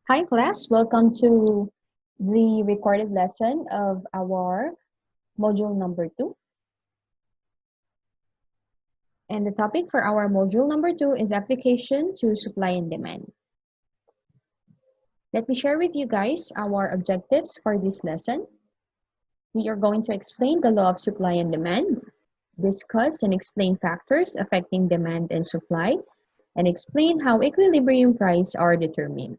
Hi class, welcome to the recorded lesson of our module number 2. And the topic for our module number 2 is application to supply and demand. Let me share with you guys our objectives for this lesson. We are going to explain the law of supply and demand, discuss and explain factors affecting demand and supply, and explain how equilibrium prices are determined.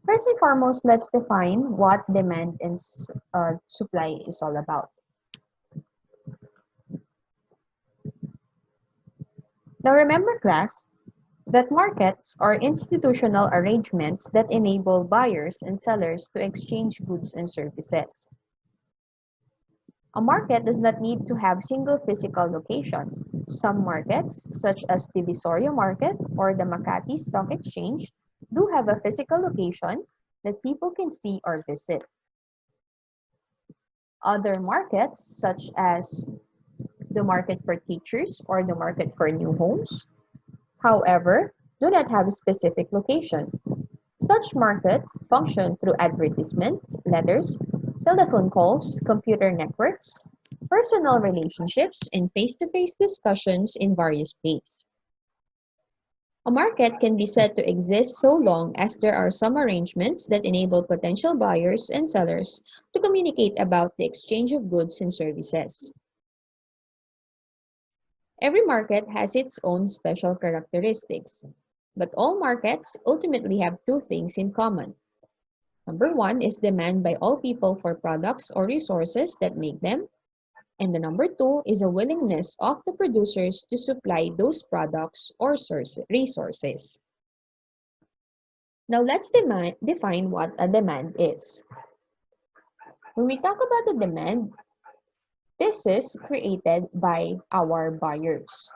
First and foremost, let's define what demand and supply is all about. Now remember, class, that markets are institutional arrangements that enable buyers and sellers to exchange goods and services. A market does not need to have single physical location. Some markets, such as the Visoria Market or the Makati Stock Exchange, do have a physical location that people can see or visit. Other markets, such as the market for teachers or the market for new homes, however, do not have a specific location. Such markets function through advertisements, letters, telephone calls, computer networks, personal relationships, and face-to-face discussions in various ways. A market can be said to exist so long as there are some arrangements that enable potential buyers and sellers to communicate about the exchange of goods and services. Every market has its own special characteristics, but all markets ultimately have two things in common. Number one is demand by all people for products or resources that make them, and the number two is a willingness of the producers to supply those products or resources. Now let's define what a demand is. When we talk about the demand, this is created by our buyers.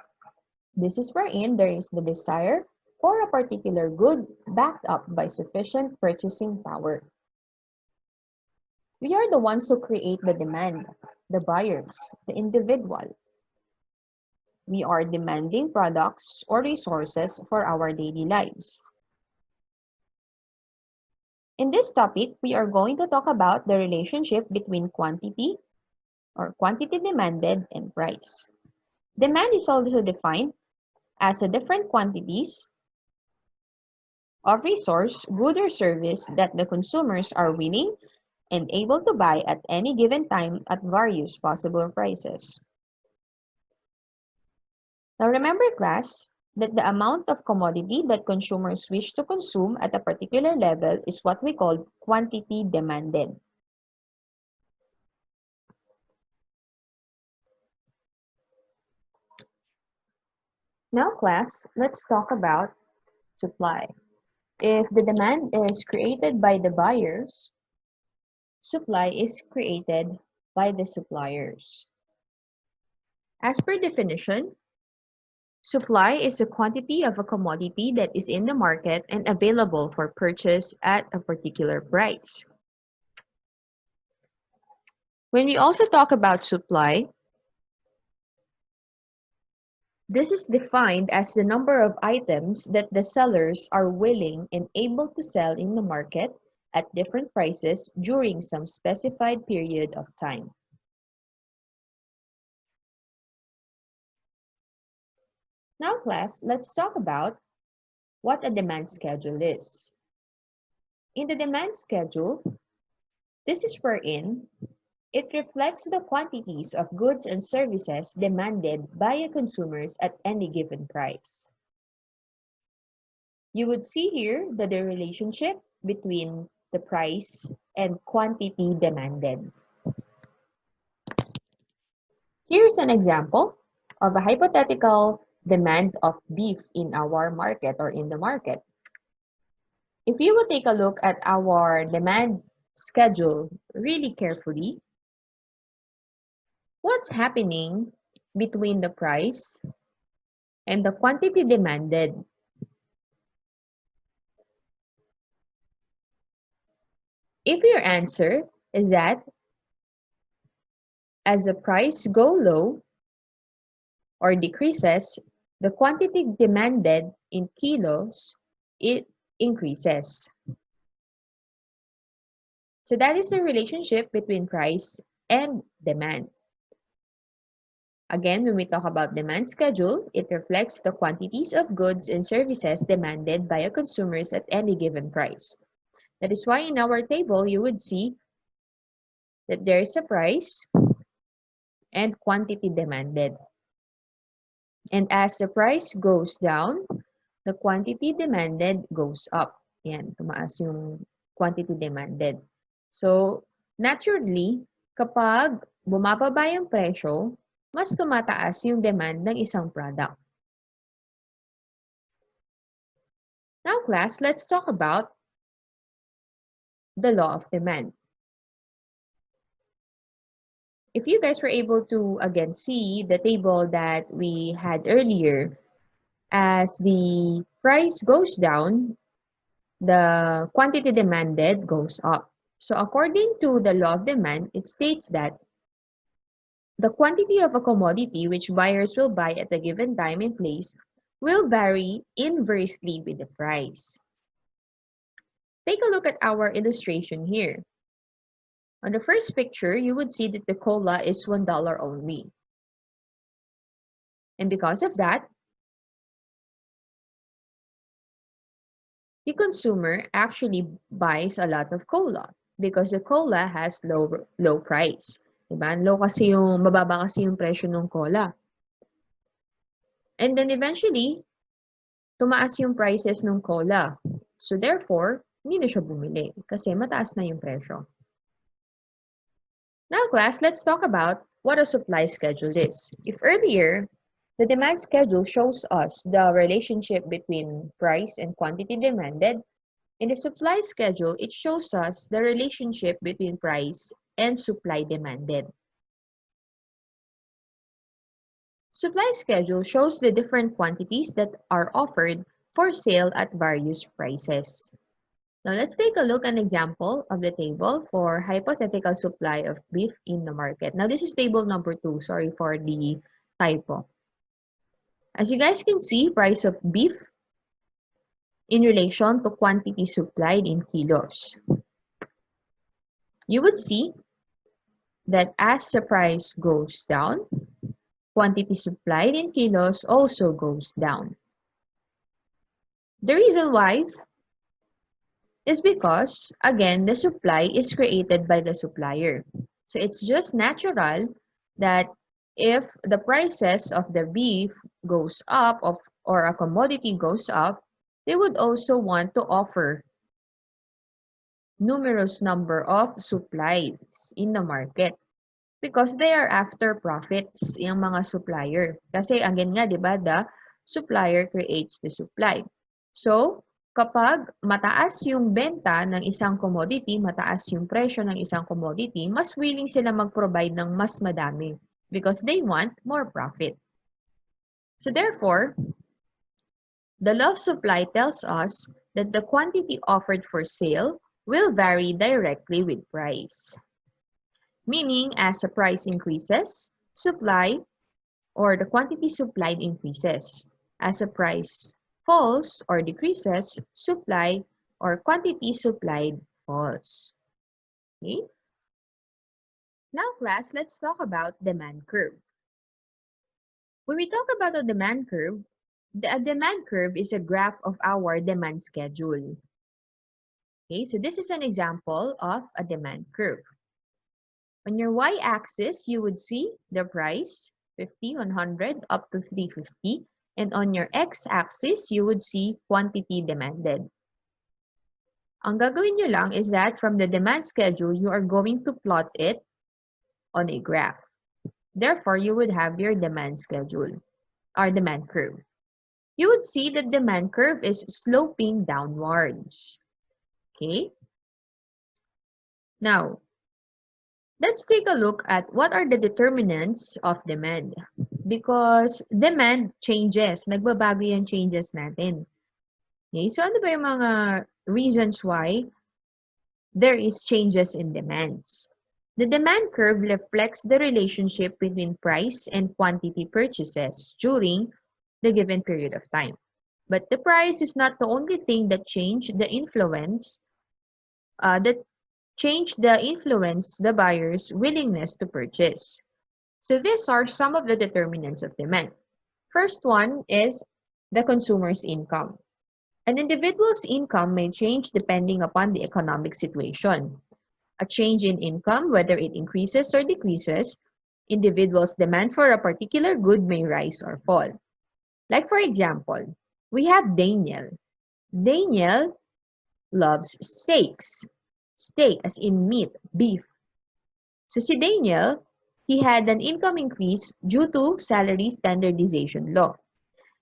This is wherein there is the desire for a particular good backed up by sufficient purchasing power. We are the ones who create the demand, the buyers, the individual. We are demanding products or resources for our daily lives. In this topic, we are going to talk about the relationship between quantity or quantity demanded and price. Demand is also defined as a different quantities of resource, good or service that the consumers are willing and able to buy at any given time at various possible prices. Now remember, class, that the amount of commodity that consumers wish to consume at a particular level is what we call quantity demanded. Now, class, let's talk about supply. If the demand is created by the buyers, supply is created by the suppliers. As per definition, supply is a quantity of a commodity that is in the market and available for purchase at a particular price. When we also talk about supply, this is defined as the number of items that the sellers are willing and able to sell in the market at different prices during some specified period of time. Now, class, let's talk about what a demand schedule is. In the demand schedule, this is wherein it reflects the quantities of goods and services demanded by consumers at any given price. You would see here that the relationship between the price and quantity demanded. Here's an example of a hypothetical demand of beef in our market or in the market. If you would take a look at our demand schedule really carefully, what's happening between the price and the quantity demanded? If your answer is that as the price go low or decreases, the quantity demanded in kilos, it increases. So that is the relationship between price and demand. Again, when we talk about demand schedule, it reflects the quantities of goods and services demanded by a consumers at any given price. That is why in our table, you would see that there is a price and quantity demanded. And as the price goes down, the quantity demanded goes up. Yan, tumaas yung quantity demanded. So, naturally, kapag bumababa yung presyo, mas tumataas yung demand ng isang product. Now, class, let's talk about the law of demand. If you guys were able to, again, see the table that we had earlier, as the price goes down, the quantity demanded goes up. So according to the law of demand, it states that the quantity of a commodity which buyers will buy at a given time and place will vary inversely with the price. Take a look at our illustration here. On the first picture, you would see that the cola is $1 only. And because of that, the consumer actually buys a lot of cola because the cola has low price. Diba? Mababa kasi yung presyo ng cola. And then eventually, tumaas yung prices ng cola. So therefore, hindi na siya bumili kasi mataas na yung presyo. Now class, let's talk about what a supply schedule is. If earlier, the demand schedule shows us the relationship between price and quantity demanded, in the supply schedule, it shows us the relationship between price and supply demanded. Supply schedule shows the different quantities that are offered for sale at various prices. Now let's take a look at an example of the table for hypothetical supply of beef in the market. Now this is table number 2, sorry for the typo. As you guys can see, price of beef in relation to quantity supplied in kilos. You would see that as the price goes down, quantity supplied in kilos also goes down. The reason why is because, again, the supply is created by the supplier. So it's just natural that if the prices of the beef goes up or a commodity goes up, they would also want to offer numerous number of supplies in the market because they are after profits yung mga supplier. Kasi again nga, di ba, the supplier creates the supply. So, kapag mataas yung benta ng isang commodity, mataas yung presyo ng isang commodity, mas willing sila mag-provide ng mas madami because they want more profit. So therefore, the law of supply tells us that the quantity offered for sale will vary directly with price. Meaning, as the price increases, supply or the quantity supplied increases. As the price falls or decreases, supply or quantity supplied falls. Okay? Now, class, let's talk about demand curve. When we talk about a demand curve, the demand curve is a graph of our demand schedule. Okay, so this is an example of a demand curve. On your y-axis, you would see the price, 50, 100, up to 350. And on your x-axis, you would see quantity demanded. Ang gagawin nyo lang is that from the demand schedule, you are going to plot it on a graph. Therefore, you would have your demand schedule or demand curve. You would see that demand curve is sloping downwards. Okay? Now, let's take a look at what are the determinants of demand. Because demand changes. Nagbabago yung changes natin. Okay? So, ano ba yung mga reasons why there is changes in demands? The demand curve reflects the relationship between price and quantity purchases during the given period of time. But the price is not the only thing that change the influence that change the influence the buyer's willingness to purchase. So these are some of the determinants of demand. First one is the consumer's income. An individual's income may change depending upon the economic situation. A change in income, whether it increases or decreases, individuals' demand for a particular good may rise or fall. Like for example, we have Daniel. Daniel loves steaks. Steak as in meat, beef. So si Daniel, he had an income increase due to salary standardization law.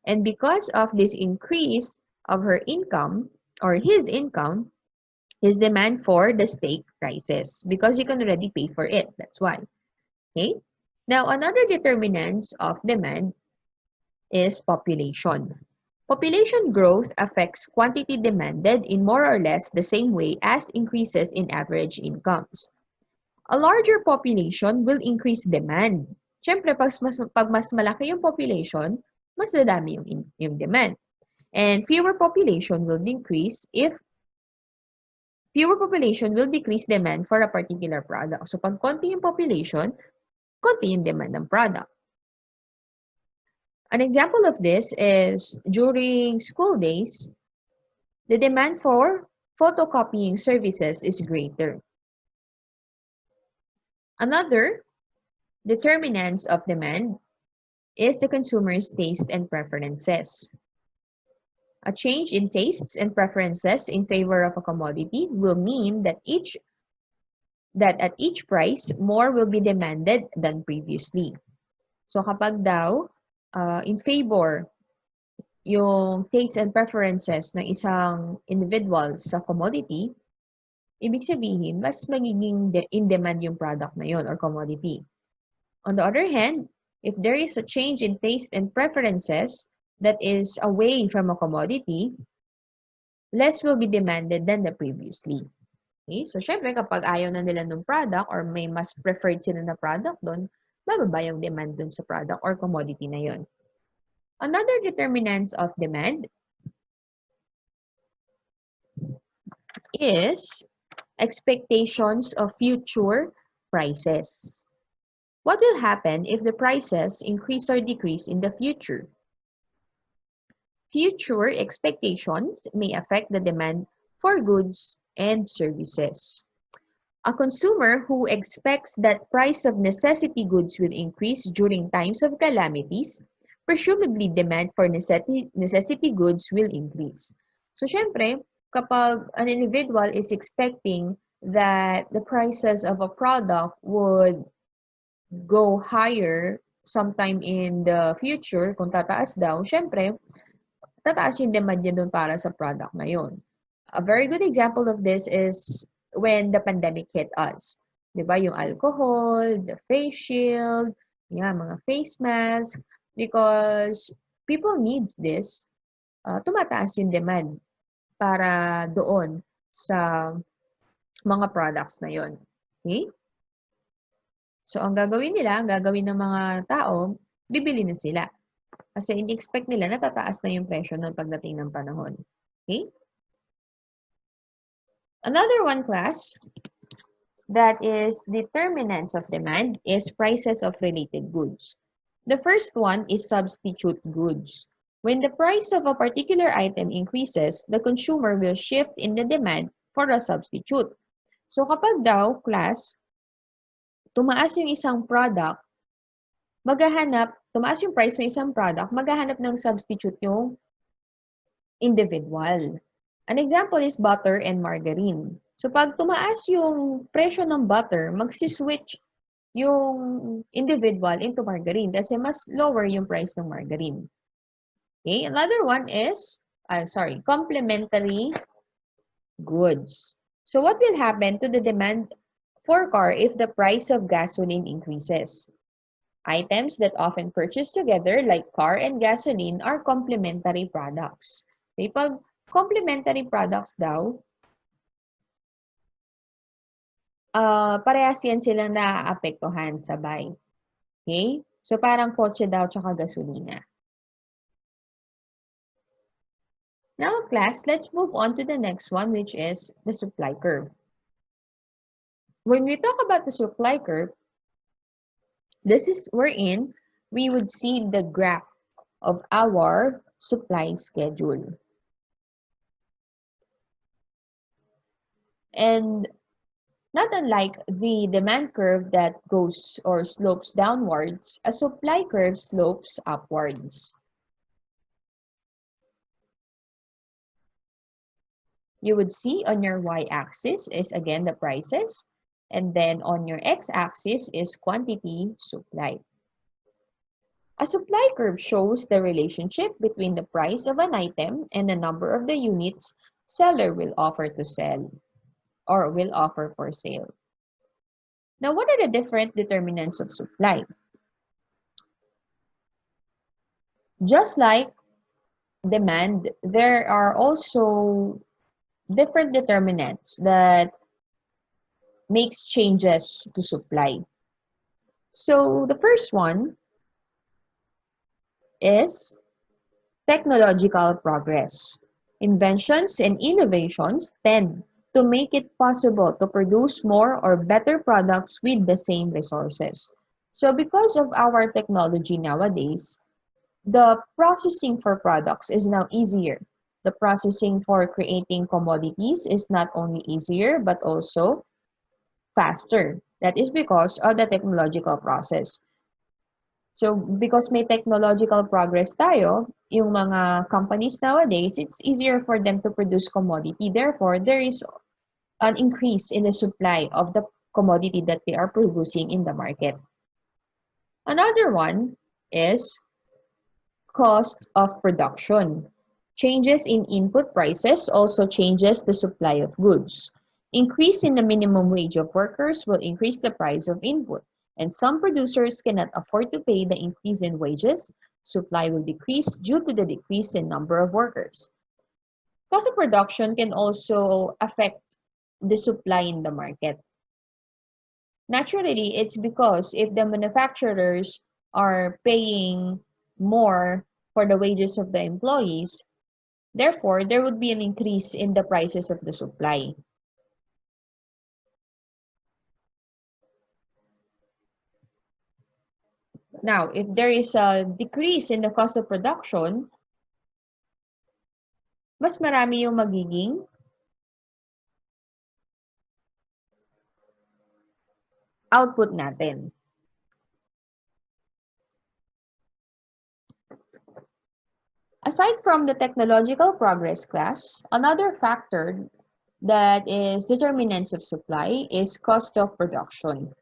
And because of this increase of her income or his income, his demand for the steak rises because you can already pay for it. That's why. Okay? Now, another determinant of demand is population. Population growth affects quantity demanded in more or less the same way as increases in average incomes. A larger population will increase demand. Siyempre, pag mas malaki yung population, mas dadami yung demand. And fewer population will decrease demand for a particular product. So, pag konti yung population, konti yung demand ng product. An example of this is during school days, the demand for photocopying services is greater. Another determinants of demand is the consumer's taste and preferences. A change in tastes and preferences in favor of a commodity will mean that at each price, more will be demanded than previously. So kapag daw in favor yung taste and preferences ng isang individual sa commodity, ibig sabihin, mas magiging in demand yung product na yun or commodity. On the other hand, if there is a change in taste and preferences that is away from a commodity, less will be demanded than the previously. Okay? So, syempre, kapag ayaw na nila ng product or may mas preferred sila na product doon, bababa yung demand doon sa product or commodity na yun. Another determinant of demand is expectations of future prices. What will happen if the prices increase or decrease in the future? Future expectations may affect the demand for goods and services. A consumer who expects that price of necessity goods will increase during times of calamities, presumably demand for necessity goods will increase. So, syempre, kapag an individual is expecting that the prices of a product would go higher sometime in the future, kung tataas daw, syempre, tataas yung demand niya dun para sa product na yun. A very good example of this is when the pandemic hit us. Diba? Yung alcohol, the face shield, mga face mask, because people needs this, tumataas yung demand para doon sa mga products na yon. Okay? So, ang gagawin ng mga tao, bibili na sila. Kasi in-expect nila na tataas na yung presyo ng pagdating ng panahon. Okay? Another one class that is determinants of demand is prices of related goods. The first one is substitute goods. When the price of a particular item increases, the consumer will shift in the demand for a substitute. So kapag daw, class, tumaas yung isang product, tumaas yung price ng isang product, maghahanap ng substitute yung individual. An example is butter and margarine. So, pag tumaas yung presyo ng butter, magsiswitch yung individual into margarine kasi mas lower yung price ng margarine. Okay? Another one is, complementary goods. So, what will happen to the demand for car if the price of gasoline increases? Items that often purchase together, like car and gasoline, are complementary products. Okay? Pag complementary products daw, parehas yan silang naaapektuhan sabay. Okay? So, parang kotse daw tsaka gasolina. Now, class, let's move on to the next one, which is the supply curve. when we talk about the supply curve, this is wherein we would see the graph of our supply schedule. And not unlike the demand curve that goes or slopes downwards, a supply curve slopes upwards. You would see on your y-axis is again the prices, and then on your x-axis is quantity supplied. A supply curve shows the relationship between the price of an item and the number of the units seller will offer to sell or will offer for sale. Now, what are the different determinants of supply? Just like demand, there are also different determinants that makes changes to supply. So the first one is technological progress. Inventions and innovations tend to make it possible to produce more or better products with the same resources. So because of our technology nowadays, the processing for products is now easier. The processing for creating commodities is not only easier but also faster. That is because of the technological process. So, because may technological progress tayo, yung mga companies nowadays, it's easier for them to produce commodity. Therefore, there is an increase in the supply of the commodity that they are producing in the market. Another one is cost of production. Changes in input prices also changes the supply of goods. Increase in the minimum wage of workers will increase the price of input, and some producers cannot afford to pay the increase in wages. Supply will decrease due to the decrease in number of workers. Cost of production can also affect the supply in the market. Naturally, it's because if the manufacturers are paying more for the wages of the employees, therefore, there would be an increase in the prices of the supply. Now, if there is a decrease in the cost of production, mas marami yung magiging output natin. Aside from the technological progress class, another factor that is determinants of supply is cost of production.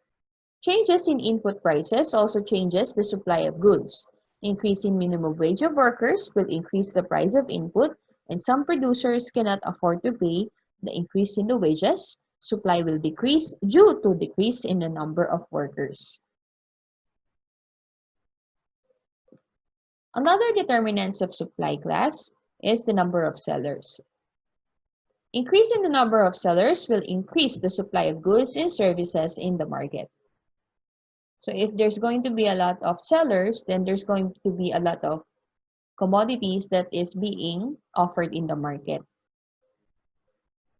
Changes in input prices also changes the supply of goods. Increase in minimum wage of workers will increase the price of input, and some producers cannot afford to pay the increase in the wages. Supply will decrease due to decrease in the number of workers. Another determinants of supply class is the number of sellers. Increase in the number of sellers will increase the supply of goods and services in the market. So if there's going to be a lot of sellers, then there's going to be a lot of commodities that is being offered in the market.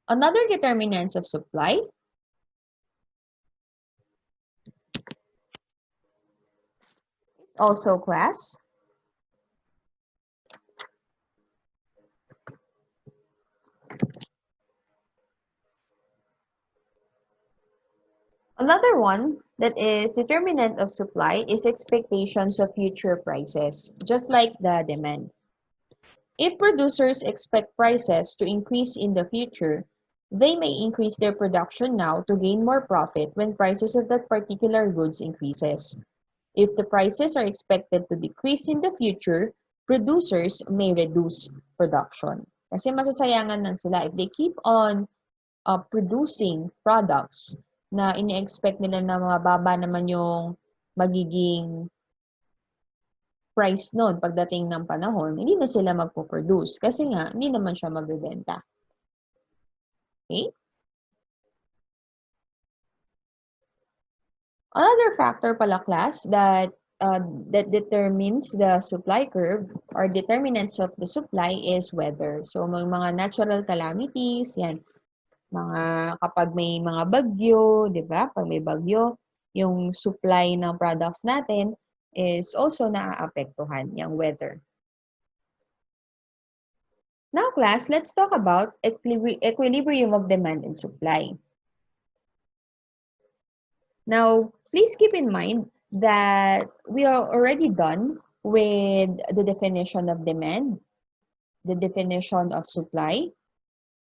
Another determinants of supply is also class. Another one that is determinant of supply is expectations of future prices, just like the demand. If producers expect prices to increase in the future, they may increase their production now to gain more profit when prices of that particular goods increases. If the prices are expected to decrease in the future, producers may reduce production. Kasi masasayangan lang sila if they keep on producing products na ini-expect nila na mababa naman yung magiging price nun pagdating ng panahon, hindi na sila magpo-produce kasi nga hindi naman siya mabebenta. Okay? Another factor pala class that determines the supply curve or determinants of the supply is weather. So may mga natural calamities, yan. Kapag may mga bagyo, 'di ba? Pag may bagyo, yung supply ng products natin is also naaapektuhan yung weather. Now, class, let's talk about equilibrium of demand and supply. Now, please keep in mind that we are already done with the definition of demand, the definition of supply,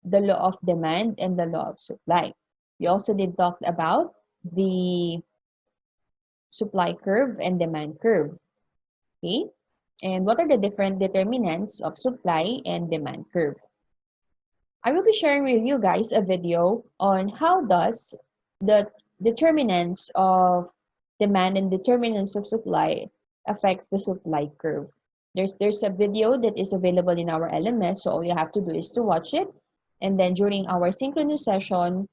the law of demand, and the law of supply. We also did talk about the supply curve and demand curve. Okay? And what are the different determinants of supply and demand curve? I will be sharing with you guys a video on how does the determinants of demand and determinants of supply affects the supply curve. There's a video that is available in our LMS, so all you have to do is to watch it. And then during our synchronous session,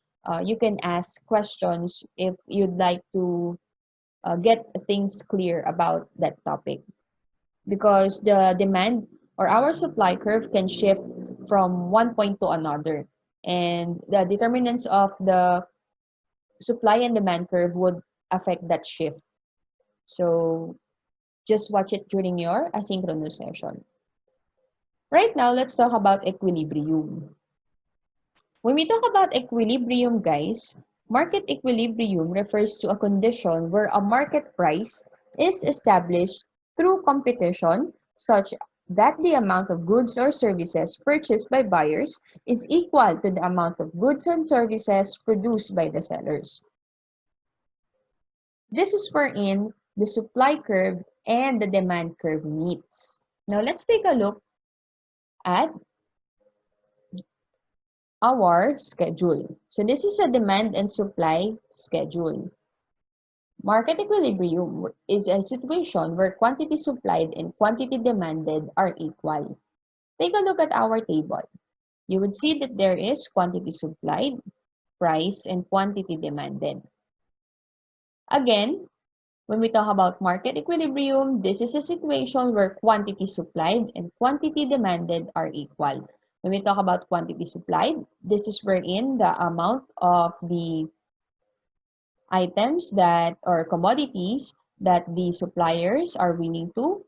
you can ask questions if you'd like to get things clear about that topic. Because the demand or our supply curve can shift from one point to another. And the determinants of the supply and demand curve would affect that shift. So just watch it during your asynchronous session. Right now, let's talk about equilibrium. When we talk about equilibrium, guys, market equilibrium refers to a condition where a market price is established through competition such that the amount of goods or services purchased by buyers is equal to the amount of goods and services produced by the sellers. This is wherein the supply curve and the demand curve meets. Now let's take a look at our schedule. So this is a demand and supply schedule. Market equilibrium is a situation where quantity supplied and quantity demanded are equal. Take a look at our table. You would see that there is quantity supplied, price, and quantity demanded. Again, when we talk about market equilibrium, this is a situation where quantity supplied and quantity demanded are equal. When we talk about quantity supplied, this is wherein the amount of the items that or commodities that the suppliers are willing to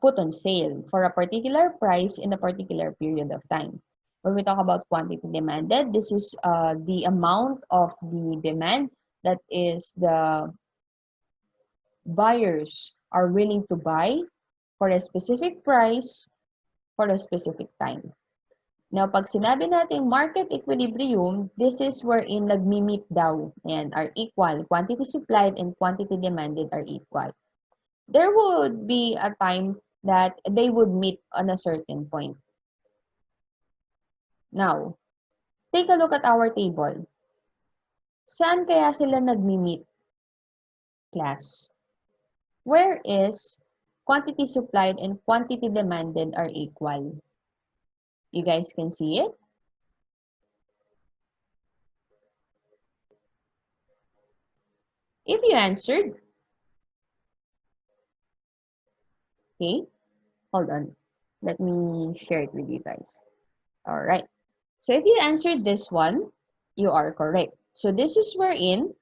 put on sale for a particular price in a particular period of time. When we talk about quantity demanded, this is the amount of the demand that is the buyers are willing to buy for a specific price for a specific time. Now, pag sinabi natin market equilibrium, this is wherein nagmi-meet daw and are equal. Quantity supplied and quantity demanded are equal. There would be a time that they would meet on a certain point. Now, take a look at our table. Saan kaya sila nagmi-meet, class? Where is quantity supplied and quantity demanded are equal? You guys can see it? If you answered, okay, hold on. Let me share it with you guys. All right. So if you answered this one, you are correct. So this is wherein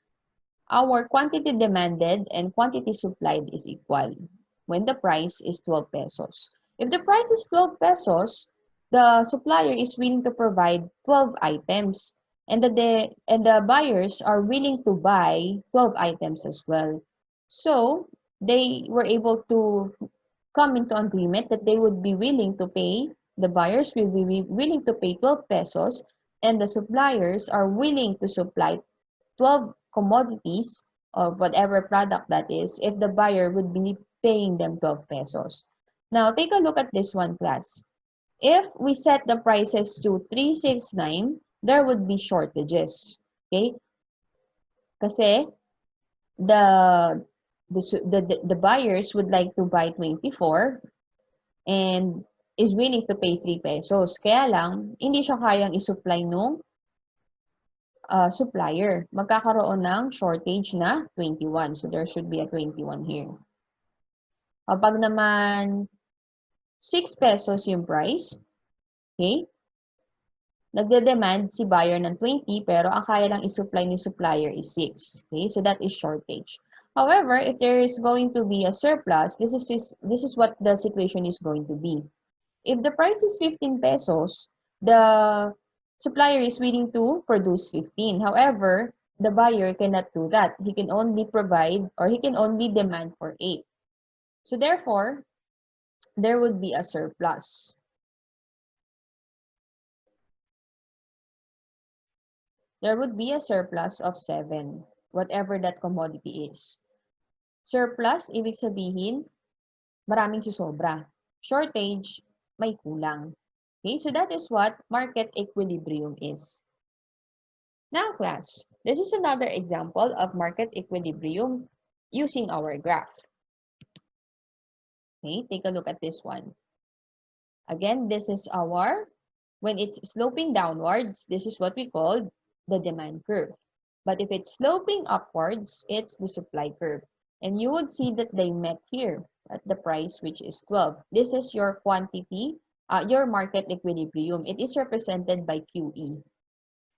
our quantity demanded and quantity supplied is equal when the price is 12 pesos. If the price is 12 pesos, the supplier is willing to provide 12 items and the buyers are willing to buy 12 items as well. So they were able to come into agreement that they would be willing to pay, the buyers will be willing to pay 12 pesos and the suppliers are willing to supply 12 commodities of whatever product that is if the buyer would be paying them 12 pesos. Now, take a look at this one, class. If we set the prices to 369, there would be shortages. Okay? Kasi the the buyers would like to buy 24 and is willing to pay 3 pesos. Kaya lang, hindi siya kayang isupply nung supplier. Magkakaroon ng shortage na 21. So, there should be a 21 here. Kapag naman 6 pesos yung price, okay? Nagde-demand si buyer ng 20 pero ang kaya lang i-supply ni supplier is 6. Okay? So that is shortage. However, if there is going to be a surplus, this is what the situation is going to be. If the price is 15 pesos, the supplier is willing to produce 15. However, the buyer cannot do that. He can only provide or he can only demand for 8. So therefore, there would be a surplus. There would be a surplus of 7, whatever that commodity is. Surplus, ibig sabihin, maraming susobra. Shortage, may kulang. Okay, so that is what market equilibrium is. Now, class, this is another example of market equilibrium using our graph. Okay, take a look at this one. Again, this is our, when it's sloping downwards, this is what we call the demand curve. But if it's sloping upwards, it's the supply curve. And you would see that they met here at the price, which is 12. This is your quantity, your market equilibrium. It is represented by QE.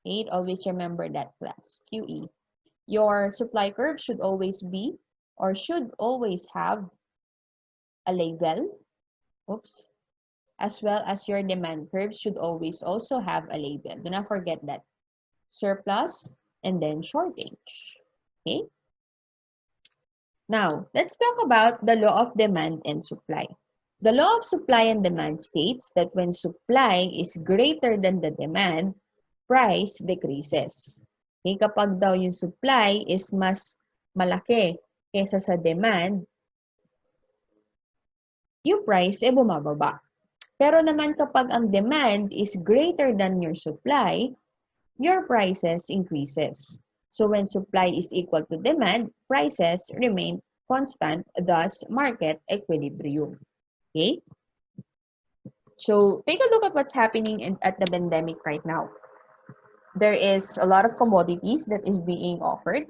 Okay, always remember that, class, QE. Your supply curve should always be, or should always have, a label. Oops. As well as your demand curve should always also have a label. Do not forget that. Surplus and then shortage. Okay? Now, let's talk about the law of demand and supply. The law of supply and demand states that when supply is greater than the demand, price decreases. Okay? Kapag daw yung supply is mas malaki kaysa sa demand, yung price ay bumababa. Pero naman kapag ang demand is greater than your supply, your prices increases. So when supply is equal to demand, prices remain constant, thus market equilibrium. Okay? So take a look at what's happening at the pandemic right now. There is a lot of commodities that is being offered,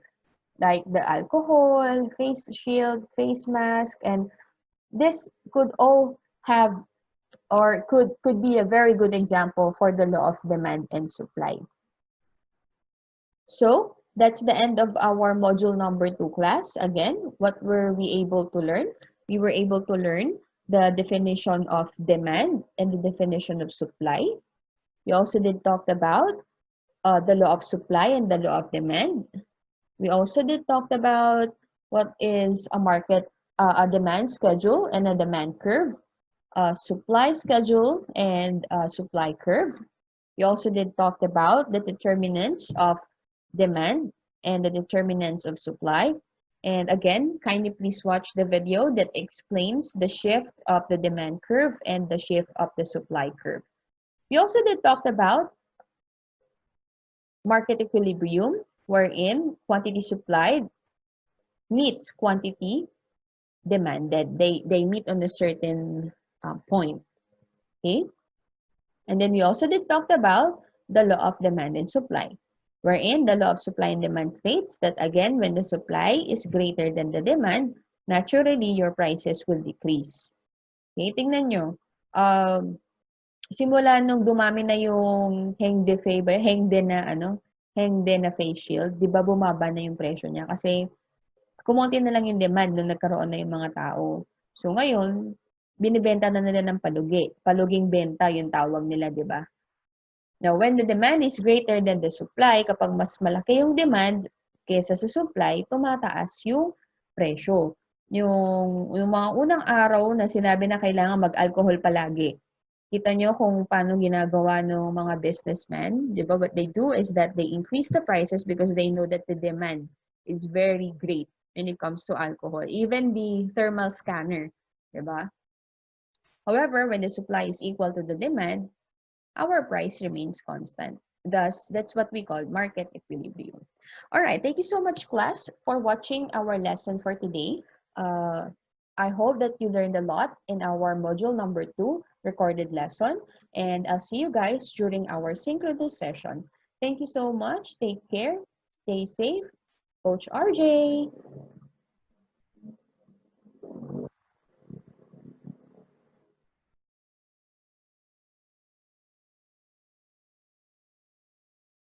like the alcohol, face shield, face mask, and this could all have or could be a very good example for the law of demand and supply. So that's the end of our module number 2 class. Again, what were we able to learn? We were able to learn the definition of demand and the definition of supply. We also did talk about the law of supply and the law of demand. We also did talk about what is a market, a demand schedule and a demand curve, supply schedule and supply curve. We also did talk about the determinants of demand and the determinants of supply. And again, kindly please watch the video that explains the shift of the demand curve and the shift of the supply curve. We also did talk about market equilibrium, wherein quantity supplied meets quantity demanded. They meet on a certain point. Okay? And then we also did talk about the law of demand and supply, wherein the law of supply and demand states that again, when the supply is greater than the demand, naturally your prices will decrease. Okay, tingnan nyo. Simula nung dumami na yung Hengde na face shield, di ba bumaba na yung presyo niya? Kasi kumonti na lang yung demand nung nagkaroon na yung mga tao. So ngayon, binibenta na nila ng palugi. Paluging benta yung tawag nila, di ba? Now, when the demand is greater than the supply, kapag mas malaki yung demand kesa sa supply, tumataas yung presyo. Yung mga unang araw na sinabi na kailangan mag-alcohol palagi. Kita nyo kung paano ginagawa ng mga businessmen, di ba? What they do is that they increase the prices because they know that the demand is very great when it comes to alcohol. Even the thermal scanner, di ba? However, when the supply is equal to the demand, our price remains constant. Thus, that's what we call market equilibrium. All right, thank you so much, class, for watching our lesson for today. I hope that you learned a lot in our module number 2 recorded lesson, and I'll see you guys during our synchronous session. Thank you so much. Take care. Stay safe. Coach RJ.